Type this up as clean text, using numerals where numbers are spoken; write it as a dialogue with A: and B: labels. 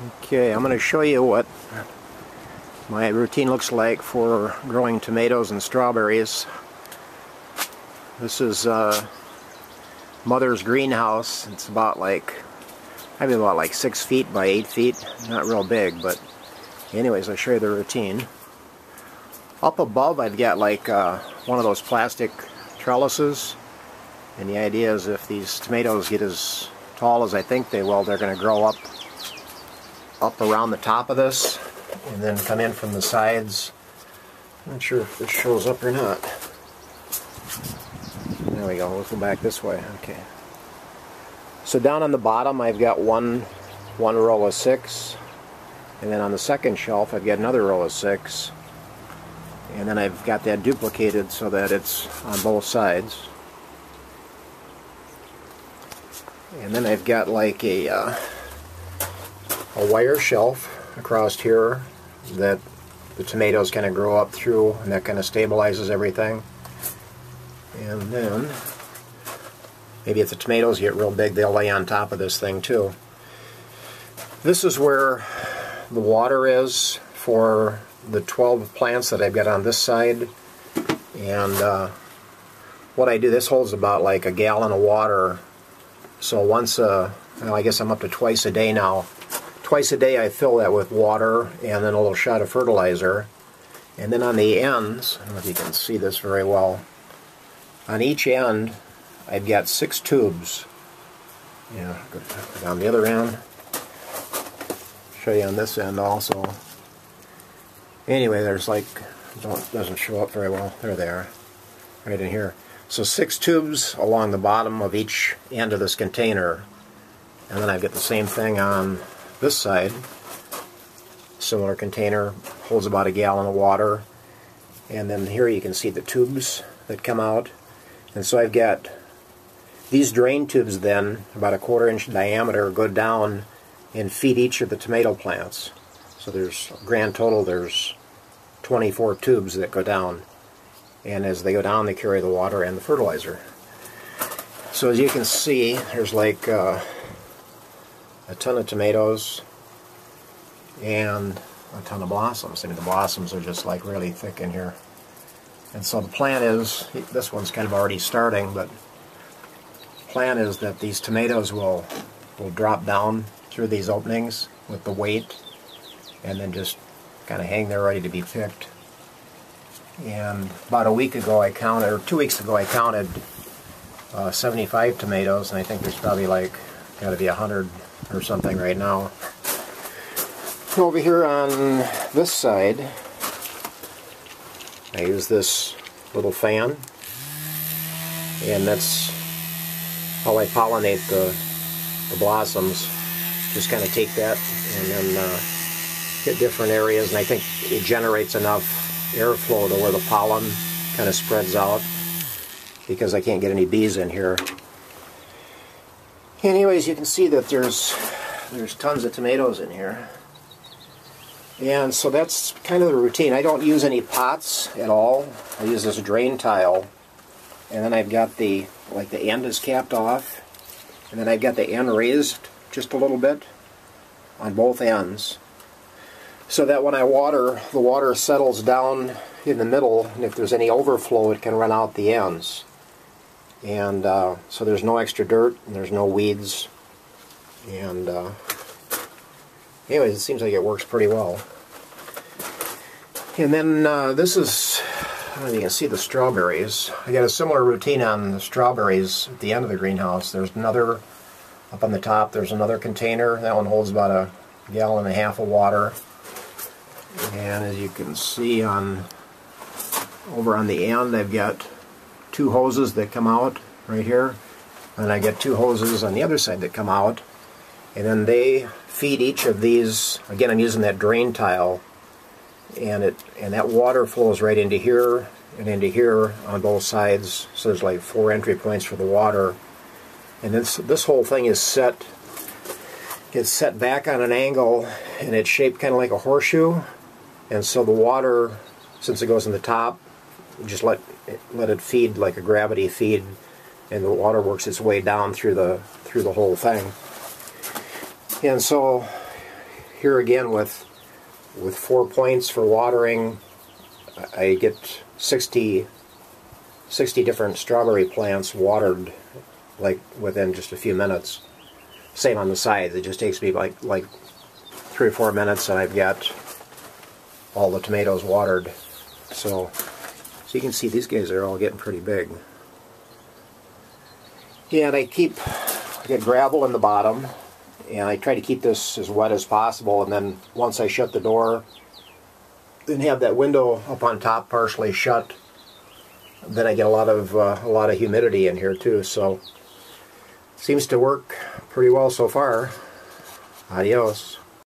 A: Okay, I'm going to show you what my routine looks like for growing tomatoes and strawberries. This is Mother's greenhouse. It's about like, maybe about like 6 feet by 8 feet. Not real big, but anyways, I'll show you the routine. Up above I've got like one of those plastic trellises, and the idea is if these tomatoes get as tall as I think they will, they're going to grow up around the top of this and then come in from the sides. I'm not sure if this shows up or not. There we go. Let's go back this way. Okay. So down on the bottom I've got one row of 6, and then on the second shelf I've got another row of 6, and then I've got that duplicated so that it's on both sides. And then I've got like a wire shelf across here that the tomatoes kind of grow up through, and that kind of stabilizes everything. And then maybe if the tomatoes get real big, they'll lay on top of this thing too. This is where the water is for the 12 plants that I've got on this side. And what I do, this holds about like a gallon of water. So once well, I guess I'm up to twice a day now. Twice a day I fill that with water and then a little shot of fertilizer. And then on the ends, I don't know if you can see this very well, on each end I've got 6 tubes. Yeah, go down the other end. Show you on this end also. Anyway, there's like, doesn't show up very well. There they are, right in here. So 6 tubes along the bottom of each end of this container. And then I've got the same thing on this side. Similar container, holds about a gallon of water. And then here you can see the tubes that come out. And so I've got these drain tubes then, about a 1/4 inch diameter, go down and feed each of the tomato plants. So there's, grand total, there's 24 tubes that go down. And as they go down, they carry the water and the fertilizer. So as you can see, there's like a ton of tomatoes and a ton of blossoms. I mean, the blossoms are just like really thick in here. And so the plan is, this one's kind of already starting, but the plan is that these tomatoes will drop down through these openings with the weight and then just kind of hang there ready to be picked. And about a week ago I counted, or 2 weeks ago I counted 75 tomatoes, and I think there's probably like got to be 100 or something right now. Over here on this side I use this little fan, and that's how I pollinate the blossoms. Just kind of take that and then hit different areas, and I think it generates enough airflow to where the pollen kind of spreads out, because I can't get any bees in here. Anyways, you can see that there's tons of tomatoes in here. And so that's kind of the routine. I don't use any pots at all. I use this drain tile, and then I've got the end is capped off, and then I've got the end raised just a little bit on both ends, so that when I water, the water settles down in the middle, and if there's any overflow it can run out the ends. And so there's no extra dirt and there's no weeds. And anyways, it seems like it works pretty well. And then this is, I don't know if you can see the strawberries. I got a similar routine on the strawberries at the end of the greenhouse. There's another, up on the top, there's another container. That one holds about a gallon and a half of water. And as you can see over on the end, I've got 2 hoses that come out right here, and I get 2 hoses on the other side that come out, and then they feed each of these. Again, I'm using that drain tile, and that water flows right into here and into here on both sides. So there's like 4 entry points for the water, and this whole thing is set. It's set back on an angle, and it's shaped kind of like a horseshoe. And so the water, since it goes in the top, just let it feed like a gravity feed, and the water works its way down through the whole thing. And so here again with 4 points for watering, I get 60 different strawberry plants watered like within just a few minutes. Same on the sides. It just takes me like 3 or 4 minutes and I've got all the tomatoes watered. So you can see these guys are all getting pretty big. Yeah, and I get gravel in the bottom, and I try to keep this as wet as possible, and then once I shut the door and have that window up on top partially shut, then I get a lot of humidity in here too. So seems to work pretty well so far. Adios.